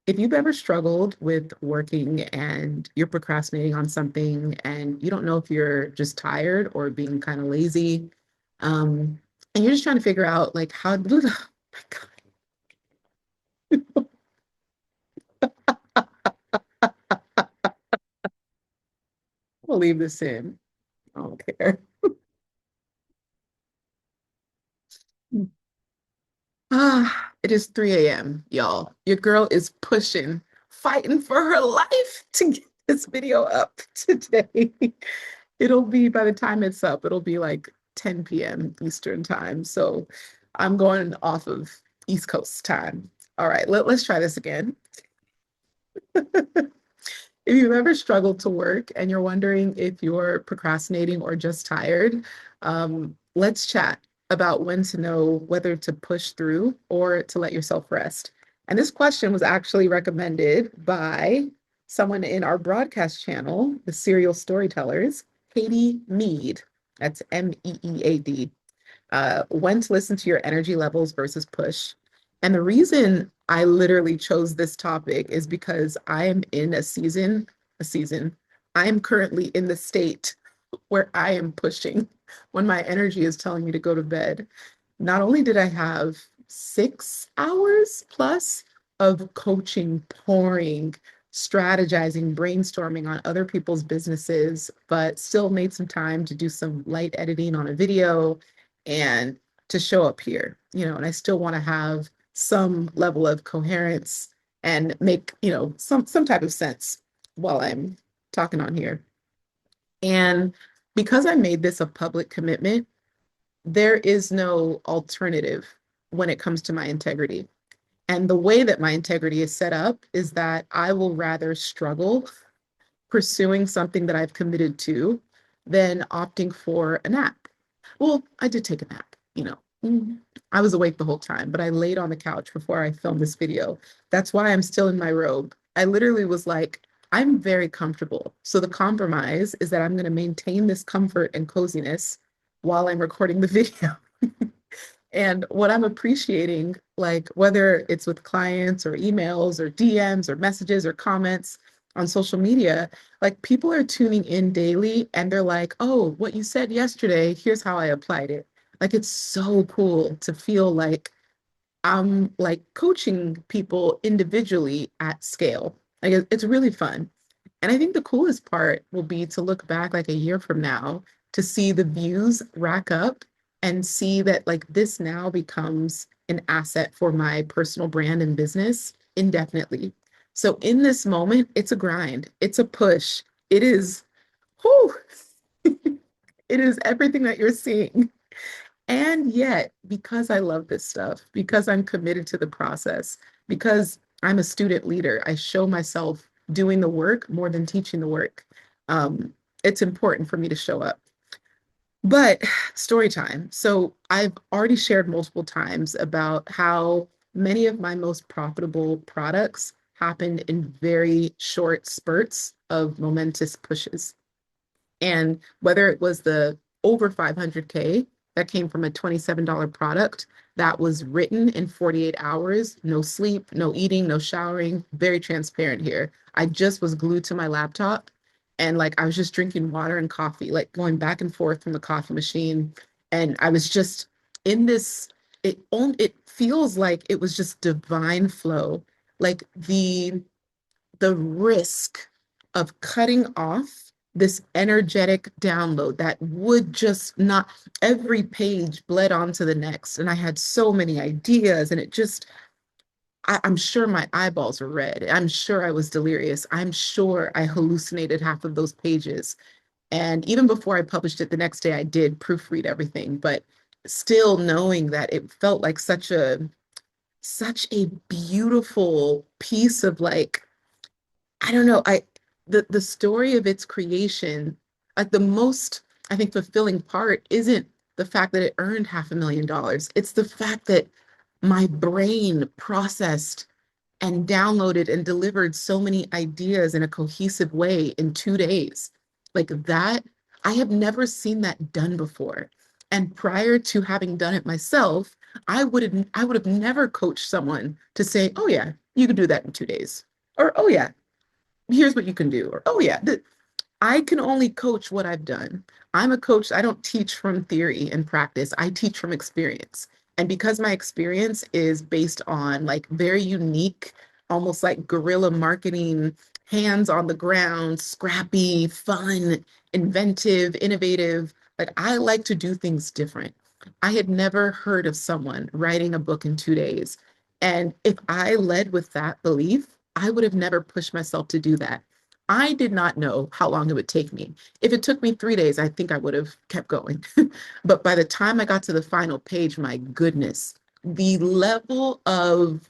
If you've ever struggled with working and you're procrastinating on something and you don't know if you're just tired or being kind of lazy, and you're just trying to figure out like how to do the, oh my God, I'll leave this in. I don't care. It is 3 a.m., y'all. Your girl is pushing, fighting for her life to get this video up today. It'll be, by the time it's up, it'll be like 10 p.m. Eastern time. So I'm going off of East Coast time. All right, let's try this again. If you've ever struggled to work and you're wondering if you're procrastinating or just tired, let's chat about when to know whether to push through or to let yourself rest. And this question was actually recommended by someone in our broadcast channel, the Serial Storytellers, Katie Mead. That's Meead. When to listen to your energy levels versus push. And the reason I literally chose this topic is because I am in a season. I am currently in the state where I am pushing when my energy is telling me to go to bed. Not only did I have 6 hours plus of coaching, pouring, strategizing, brainstorming on other people's businesses, but still made some time to do some light editing on a video and to show up here, and I still want to have some level of coherence and make, some type of sense while I'm talking on here. And because I made this a public commitment, there is no alternative when it comes to my integrity. And the way that my integrity is set up is that I will rather struggle pursuing something that I've committed to than opting for a nap. Well, I did take a nap, I was awake the whole time, but I laid on the couch before I filmed this video. That's why I'm still in my robe. I literally was like, I'm very comfortable. So the compromise is that I'm going to maintain this comfort and coziness while I'm recording the video. And what I'm appreciating, like whether it's with clients or emails or DMs or messages or comments on social media, like people are tuning in daily and they're like, oh, what you said yesterday, here's how I applied it. Like it's so cool to feel like I'm like coaching people individually at scale. Like it's really fun. And I think the coolest part will be to look back like a year from now to see the views rack up and see that like this now becomes an asset for my personal brand and business indefinitely. So in this moment, it's a grind, it's a push. It is, whew, it is everything that you're seeing. And yet, because I love this stuff, because I'm committed to the process, because I'm a student leader, I show myself doing the work more than teaching the work. It's important for me to show up. But story time. So I've already shared multiple times about how many of my most profitable products happened in very short spurts of momentous pushes. And whether it was the over 500K that came from a $27 product that was written in 48 hours, no sleep, no eating, no showering, very transparent here. I just was glued to my laptop and like I was just drinking water and coffee, like going back and forth from the coffee machine. And I was just in this, it feels like it was just divine flow. Like the risk of cutting off this energetic download that would just not, every page bled onto the next. And I had so many ideas, and it just, I'm sure my eyeballs were red. I'm sure I was delirious. I'm sure I hallucinated half of those pages. And even before I published it the next day, I did proofread everything, but still knowing that it felt like such a beautiful piece of like I don't know. The story of its creation, like the most, I think, fulfilling part isn't the fact that it earned $500,000. It's the fact that my brain processed and downloaded and delivered so many ideas in a cohesive way in 2 days. Like that, I have never seen that done before. And prior to having done it myself, I would have never coached someone to say, "Oh yeah, You can do that in 2 days. Or, oh yeah, here's what you can do. Or, oh yeah, I can only coach what I've done. I'm a coach. I don't teach from theory and practice. I teach from experience. And because my experience is based on like very unique, almost like guerrilla marketing, hands on the ground, scrappy, fun, inventive, innovative, like I like to do things different. I had never heard of someone writing a book in 2 days. And if I led with that belief, I would have never pushed myself to do that. I did not know how long it would take me. If it took me 3 days, I think I would have kept going. But by the time I got to the final page, my goodness, the level of,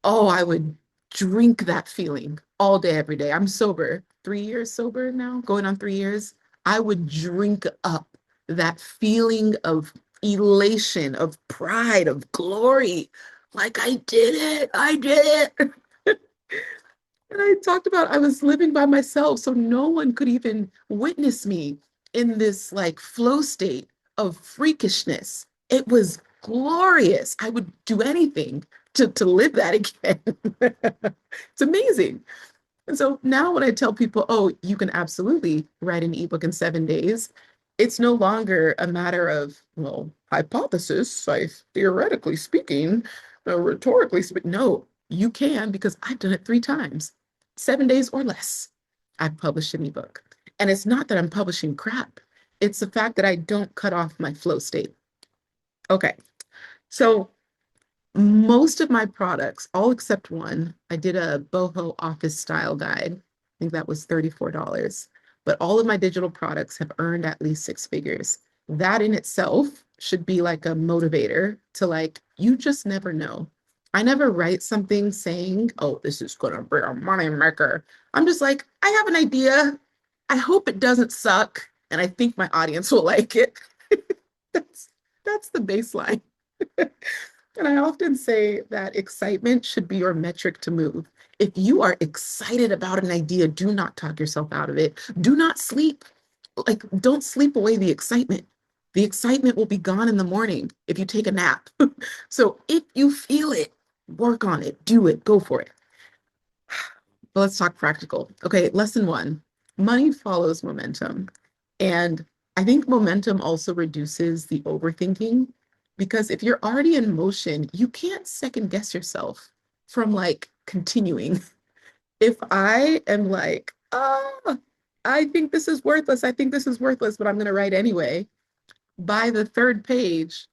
oh, I would drink that feeling all day, every day. I'm sober, 3 years sober now, going on 3 years. I would drink up that feeling of elation, of pride, of glory. Like I did it, I did it. And I talked about I was living by myself, so no one could even witness me in this like flow state of freakishness. It was glorious. I would do anything to live that again. It's amazing. And so now when I tell people, oh, you can absolutely write an ebook in 7 days, it's no longer a matter of, well, hypothesis, I theoretically speaking, rhetorically speaking. No, you can because I've done it 3 times, 7 days or less. I've published an ebook. And it's not that I'm publishing crap. It's the fact that I don't cut off my flow state. Okay. So most of my products, all except one, I did a boho office style guide. I think that was $34. But all of my digital products have earned at least 6 figures. That in itself should be like a motivator to like, you just never know. I never write something saying, oh, this is gonna be a money maker. I'm just like, I have an idea. I hope it doesn't suck. And I think my audience will like it. That's that's the baseline. And I often say that excitement should be your metric to move. If you are excited about an idea, do not talk yourself out of it. Do not sleep. Like, don't sleep away the excitement. The excitement will be gone in the morning if you take a nap. So if you feel it, work on it, do it, go for it. But let's talk practical. Okay, lesson one, money follows momentum. And I think momentum also reduces the overthinking because if you're already in motion, you can't second guess yourself from like continuing. If I am like, oh, I think this is worthless, I think this is worthless, but I'm going to write anyway, by the third page,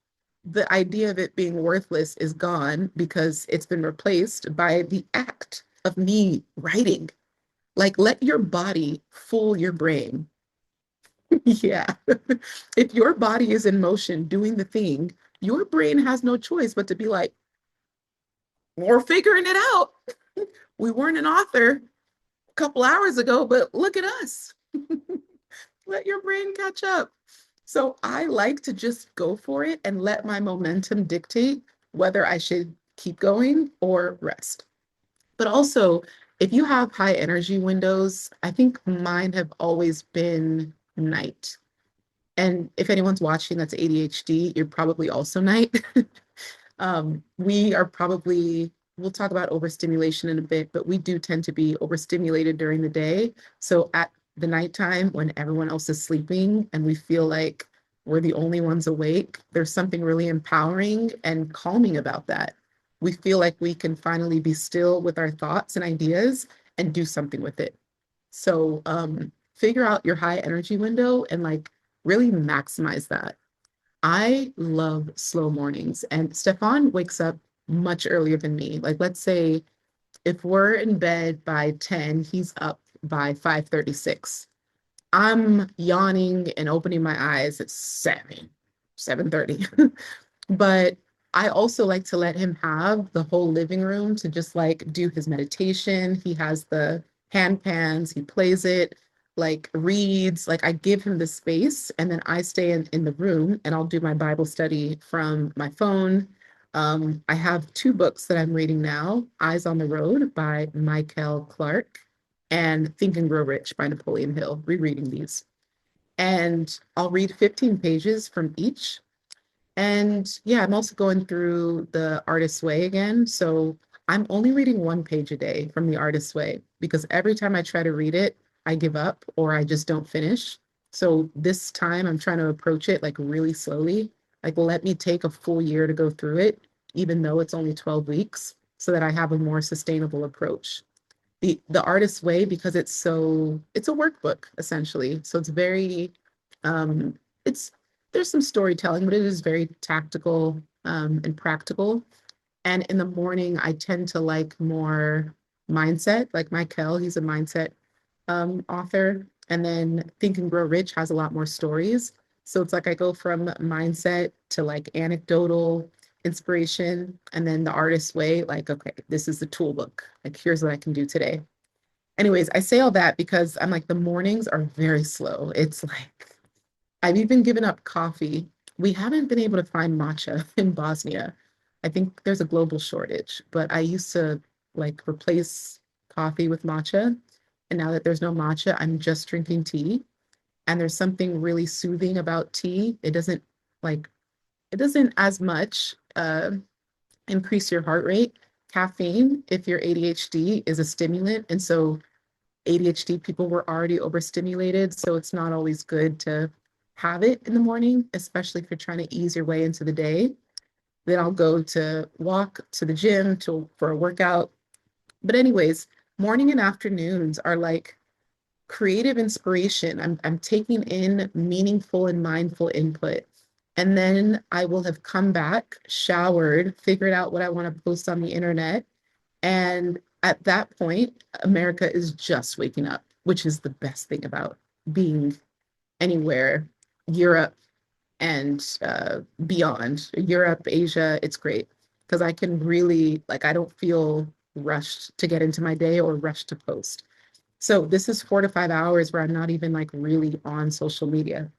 the idea of it being worthless is gone because it's been replaced by the act of me writing. Like, let your body fool your brain. Yeah. If your body is in motion doing the thing, your brain has no choice but to be like, we're figuring it out. We weren't an author a couple hours ago, but look at us. Let your brain catch up. So I like to just go for it and let my momentum dictate whether I should keep going or rest. But also, if you have high energy windows, I think mine have always been night. And if anyone's watching that's ADHD, you're probably also night. We are probably, we'll talk about overstimulation in a bit, but we do tend to be overstimulated during the day. So at the nighttime, when everyone else is sleeping and we feel like we're the only ones awake, there's something really empowering and calming about that. We feel like we can finally be still with our thoughts and ideas and do something with it. So figure out your high energy window and like really maximize that. I love slow mornings, and Stefan wakes up much earlier than me. Like, let's say if we're in bed by 10, he's up by 5:36. I'm yawning and opening my eyes at 7, 7:30. But I also like to let him have the whole living room to just like do his meditation. He has the hand pans, he plays it, like reads, like I give him the space and then I stay in the room and I'll do my Bible study from my phone. I have 2 books that I'm reading now, Eyes on the Road by Michael Clark and Think and Grow Rich by Napoleon Hill, rereading these. And I'll read 15 pages from each and yeah, I'm also going through The Artist's Way again. So I'm only reading one page a day from The Artist's Way because every time I try to read it, I give up or I just don't finish. So this time I'm trying to approach it like really slowly. Like let me take a full year to go through it, even though it's only 12 weeks, so that I have a more sustainable approach. The Artist's Way, because it's a workbook essentially. So it's very it's there's some storytelling, but it is very tactical and practical. And in the morning, I tend to like more mindset, like Michael, he's a mindset author. And then Think and Grow Rich has a lot more stories. So it's like I go from mindset to like anecdotal inspiration. And then the Artist's Way, like, okay, this is the tool book. Like, here's what I can do today. Anyways, I say all that because I'm like, the mornings are very slow. It's like, I've even given up coffee. We haven't been able to find matcha in Bosnia. I think there's a global shortage, but I used to like replace coffee with matcha. And now that there's no matcha, I'm just drinking tea. And there's something really soothing about tea. Like, it doesn't as much increase your heart rate. Caffeine, if you're ADHD, is a stimulant. And so ADHD people were already overstimulated, so it's not always good to have it in the morning, especially if you're trying to ease your way into the day. Then I'll go to walk to the gym to for a workout. But anyways, morning and afternoons are like creative inspiration. I'm taking in meaningful and mindful input. And then I will have come back, showered, figured out what I want to post on the internet, and at that point, America is just waking up, which is the best thing about being anywhere, Europe and beyond. Europe, Asia, it's great because I can really, like, I don't feel rushed to get into my day or rushed to post. So this is 4 to 5 hours where I'm not even like really on social media.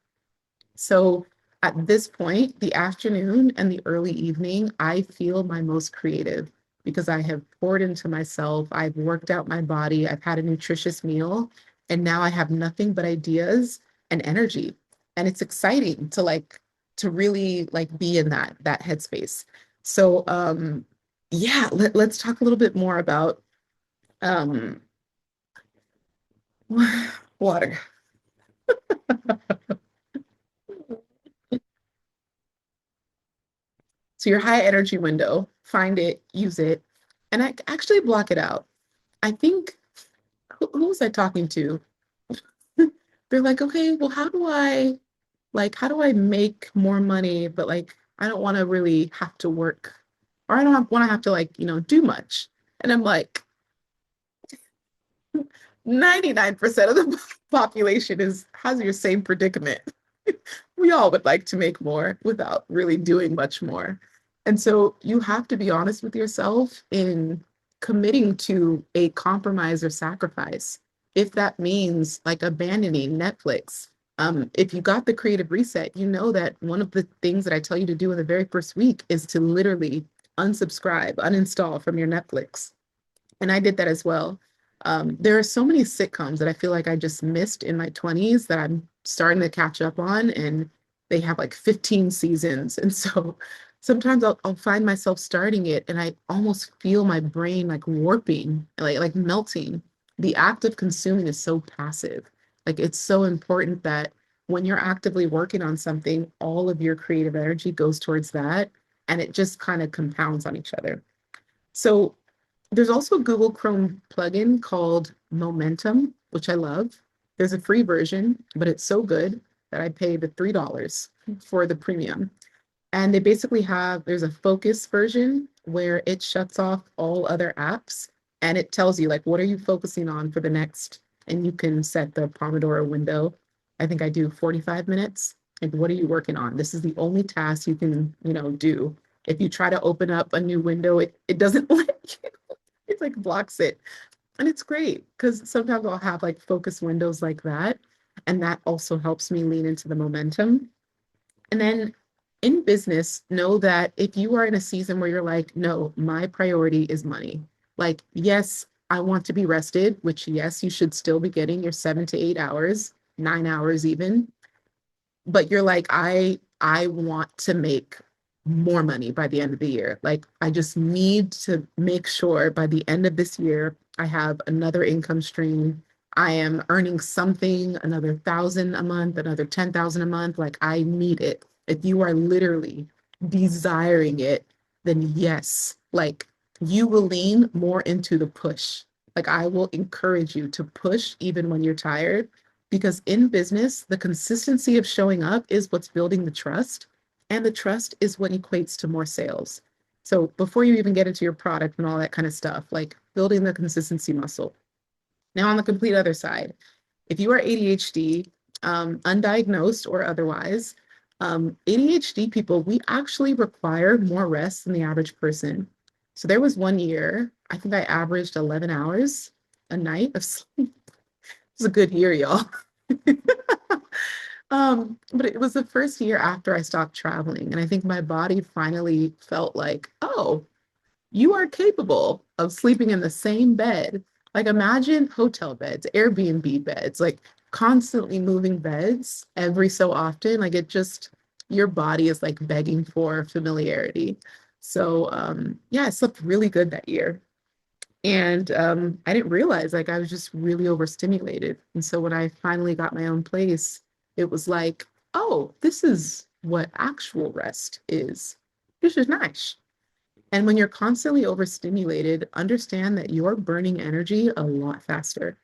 So at this point, the afternoon and the early evening, I feel my most creative because I have poured into myself. I've worked out my body. I've had a nutritious meal. And now I have nothing but ideas and energy. And it's exciting to to really like be in that headspace. So yeah, let's talk a little bit more about um water. So your high energy window, find it, use it, and actually block it out. I think who was I talking to? They're like, okay, well, how do I make more money, but like I don't want to really have to work, or I don't want to have to like, do much. And I'm like, 99% of the population has your same predicament. We all would like to make more without really doing much more. And so you have to be honest with yourself in committing to a compromise or sacrifice. If that means like abandoning Netflix, if you got the creative reset, you know that one of the things that I tell you to do in the very first week is to literally unsubscribe, uninstall from your Netflix. And I did that as well. There are so many sitcoms that I feel like I just missed in my 20s that I'm starting to catch up on, and they have like 15 seasons. And so sometimes I'll find myself starting it and I almost feel my brain like warping, like melting. The act of consuming is so passive. Like it's so important that when you're actively working on something, all of your creative energy goes towards that, and it just kind of compounds on each other. So there's also a Google Chrome plugin called Momentum, which I love. There's a free version, but it's so good that I paid the $3 for the premium. And they basically there's a focus version where it shuts off all other apps and it tells you, like, what are you focusing on for the next, and you can set the Pomodoro window. I think I do 45 minutes. Like, what are you working on? This is the only task you can, do. If you try to open up a new window, it doesn't let you. It like blocks it. And it's great because sometimes I'll have like focus windows like that. And that also helps me lean into the momentum. And then in business, know that if you are in a season where you're like, no, my priority is money. Like, yes, I want to be rested, which yes, you should still be getting your 7 to 8 hours, 9 hours even. But you're like, I want to make more money by the end of the year. Like, I just need to make sure by the end of this year, I have another income stream. I am earning something, another 1,000 a month, another 10,000 a month. Like, I need it. If you are literally desiring it, then yes, like you will lean more into the push. Like, I will encourage you to push even when you're tired, because in business, the consistency of showing up is what's building the trust, and the trust is what equates to more sales. So before you even get into your product and all that kind of stuff, like building the consistency muscle. Now, on the complete other side, if you are ADHD, undiagnosed or otherwise, ADHD people, we actually require more rest than the average person. So there was one year, I think I averaged 11 hours a night of sleep. It was a good year, y'all. But it was the first year after I stopped traveling. And I think my body finally felt like, oh, you are capable of sleeping in the same bed. Like, imagine hotel beds, Airbnb beds, like constantly moving beds every so often. Like, it just, your body is like begging for familiarity. So yeah, I slept really good that year. And I didn't realize, like, I was just really overstimulated. And so when I finally got my own place, it was like, oh, this is what actual rest is. This is nice. And when you're constantly overstimulated, understand that you're burning energy a lot faster.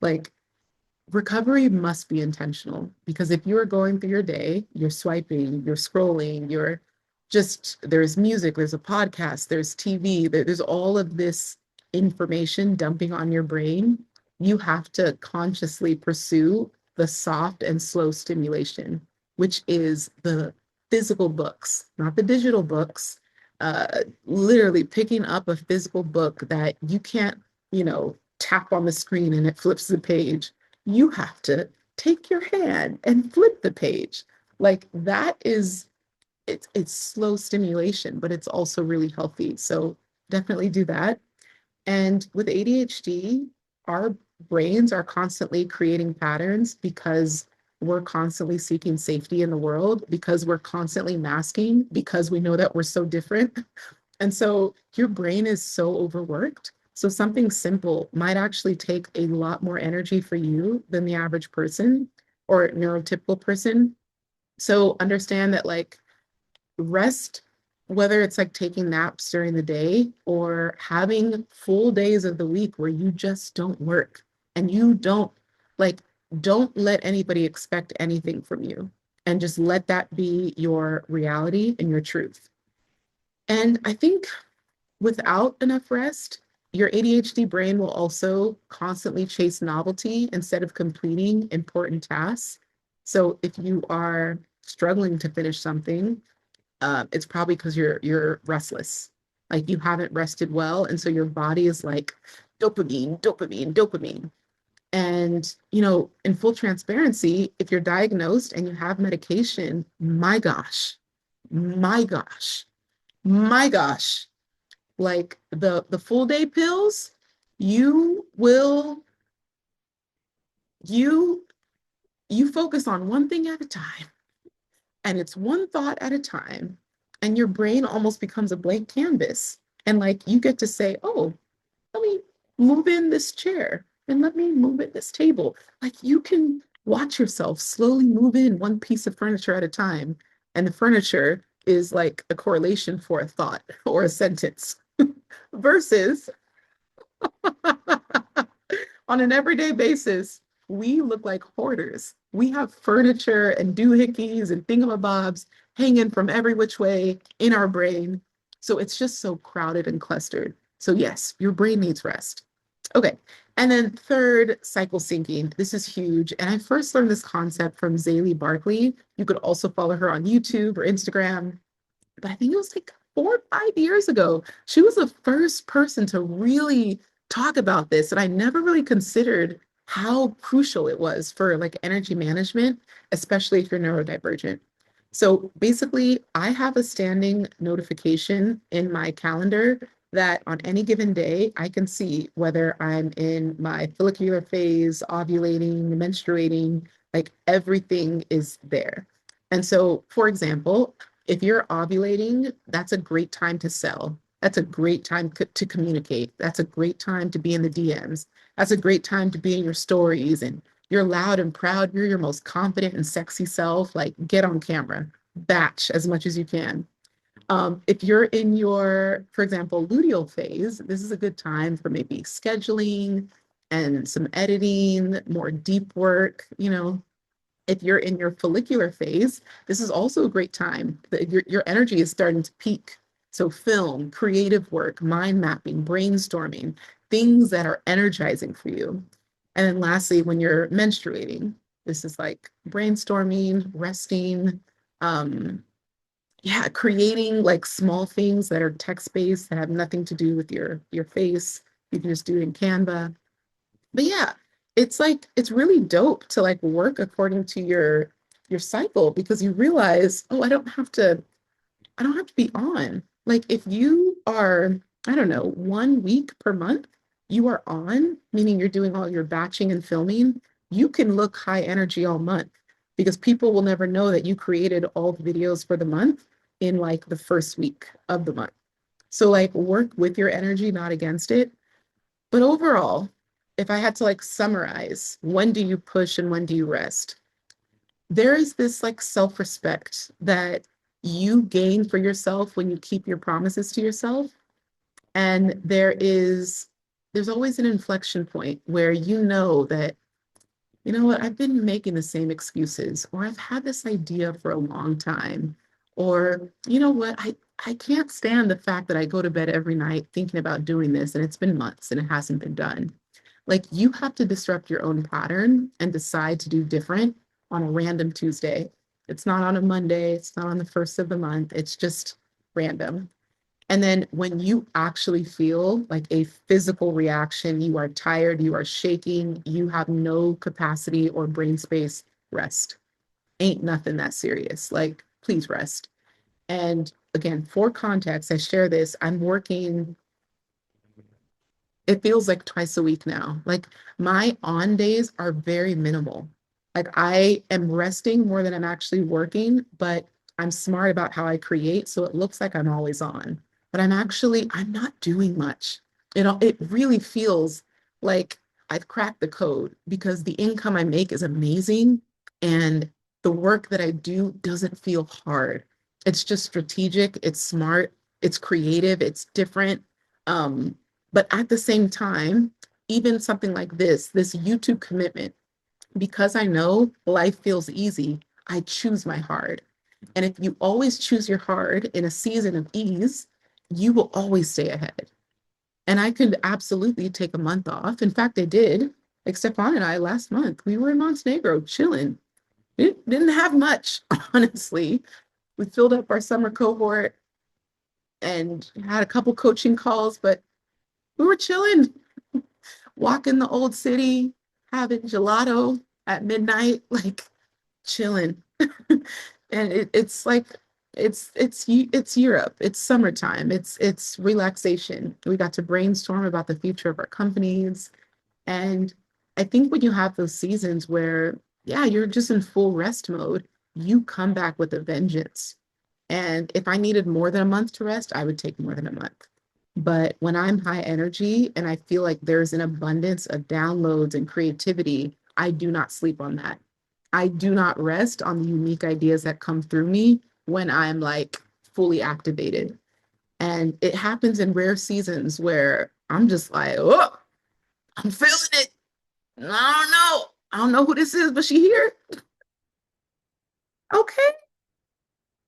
Like, recovery must be intentional, because if you are going through your day, you're swiping, you're scrolling, you're just, there's music, there's a podcast, there's TV, there's all of this information dumping on your brain. You have to consciously pursue the soft and slow stimulation, which is the physical books, not the digital books. Literally picking up a physical book that you can't, tap on the screen and it flips the page. You have to take your hand and flip the page. Like, that is, it's slow stimulation, but it's also really healthy. So definitely do that. And with ADHD, our brains are constantly creating patterns because we're constantly seeking safety in the world, because we're constantly masking, because we know that we're so different. And so your brain is so overworked. So something simple might actually take a lot more energy for you than the average person or neurotypical person. So understand that, like, rest, whether it's like taking naps during the day or having full days of the week where you just don't work and you don't, like, don't let anybody expect anything from you, and just let that be your reality and your truth. And I think without enough rest, your ADHD brain will also constantly chase novelty instead of completing important tasks. So if you are struggling to finish something, it's probably because you're restless. Like, you haven't rested well, and so your body is like dopamine, dopamine, dopamine. And in full transparency, if you're diagnosed and you have medication, my gosh, my gosh, my gosh, like the full day pills, you will you you focus on one thing at a time, and it's one thought at a time, and your brain almost becomes a blank canvas, and like you get to say, oh, let me move in this chair and let me move in this table. Like, you can watch yourself slowly move in one piece of furniture at a time, and the furniture is like a correlation for a thought or a sentence versus on an everyday basis, we look like hoarders. We have furniture and doohickeys and thingamabobs hanging from every which way in our brain. So it's just so crowded and clustered. So, yes, your brain needs rest. Okay. And then third, cycle syncing. This is huge. And I first learned this concept from Zaylee Barkley. You could also follow her on YouTube or Instagram, but I think it was like 4 or 5 years ago. She was the first person to really talk about this. And I never really considered how crucial it was for like energy management, especially if you're neurodivergent. So basically, I have a standing notification in my calendar that on any given day, I can see whether I'm in my follicular phase, ovulating, menstruating, like everything is there. And so, for example, If you're ovulating, that's a great time to sell. That's a great time to communicate. That's a great time to be in the DMs. That's a great time to be in your stories and you're loud and proud. You're your most confident and sexy self. Like, get on camera, batch as much as you can. If you're in your, for example, luteal phase, this is a good time for maybe scheduling and some editing, more deep work. If you're in your follicular phase, this is also a great time. Your energy is starting to peak. So film, creative work, mind mapping, brainstorming, things that are energizing for you. And then lastly, when you're menstruating, this is like brainstorming, resting, um, yeah, creating like small things that are text-based that have nothing to do with your face. You can just do it in Canva. But yeah, it's like it's really dope to like work according to your cycle because you realize, oh, I don't have to be on. Like if you are, I don't know, 1 week per month, you are on, meaning you're doing all your batching and filming, you can look high energy all month because people will never know that you created all the videos for the month in like the first week of the month. So like work with your energy, not against it. But overall, if I had to like summarize, when do you push and when do you rest? There is this like self-respect that you gain for yourself when you keep your promises to yourself. And there's always an inflection point where you know that, you know what, I've been making the same excuses, or I've had this idea for a long time, or you know what, I can't stand the fact that I go to bed every night thinking about doing this and it's been months and it hasn't been done. Like you have to disrupt your own pattern and decide to do different on a random Tuesday. It's not on a Monday, it's not on the first of the month, it's just random. And then when you actually feel like a physical reaction, you are tired, you are shaking, you have no capacity or brain space, rest. Ain't nothing that serious. Like, please rest. And again, for context, I share this. I'm working, it feels like twice a week now. Like my on days are very minimal. Like I am resting more than I'm actually working, but I'm smart about how I create. So it looks like I'm always on, but I'm not doing much. It really feels like I've cracked the code because the income I make is amazing. And the work that I do doesn't feel hard. It's just strategic, it's smart, it's creative, it's different. Um, but at the same time, even something like this YouTube commitment, because I know life feels easy, I choose my hard. And if you always choose your hard in a season of ease, you will always stay ahead. And I could absolutely take a month off. In fact, I did. Like Stefan and I last month, we were in Montenegro chilling. Didn't have much, honestly. We filled up our summer cohort and had a couple coaching calls, but we were chilling, walking the old city, having gelato at midnight, like chilling. And it's like it's Europe. It's summertime. It's relaxation. We got to brainstorm about the future of our companies. And I think when you have those seasons where, yeah, you're just in full rest mode, you come back with a vengeance. And if I needed more than a month to rest, I would take more than a month. But when I'm high energy and I feel like there's an abundance of downloads and creativity, I do not sleep on that. I do not rest on the unique ideas that come through me when I'm like fully activated. And it happens in rare seasons where I'm just like, oh, I'm feeling it. I don't know. I don't know who this is, but she here. Okay.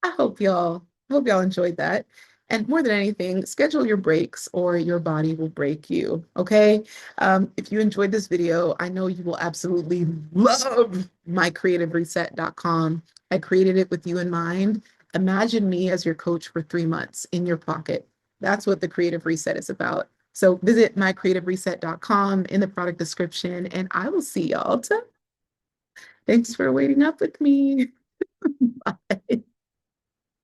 I hope y'all enjoyed that. And more than anything, schedule your breaks or your body will break you. Okay. If you enjoyed this video, I know you will absolutely love mycreativereset.com. I created it with you in mind. Imagine me as your coach for 3 months in your pocket. That's what the Creative Reset is about. So visit mycreativereset.com in the product description, and I will see y'all. Thanks for waiting up with me. Bye.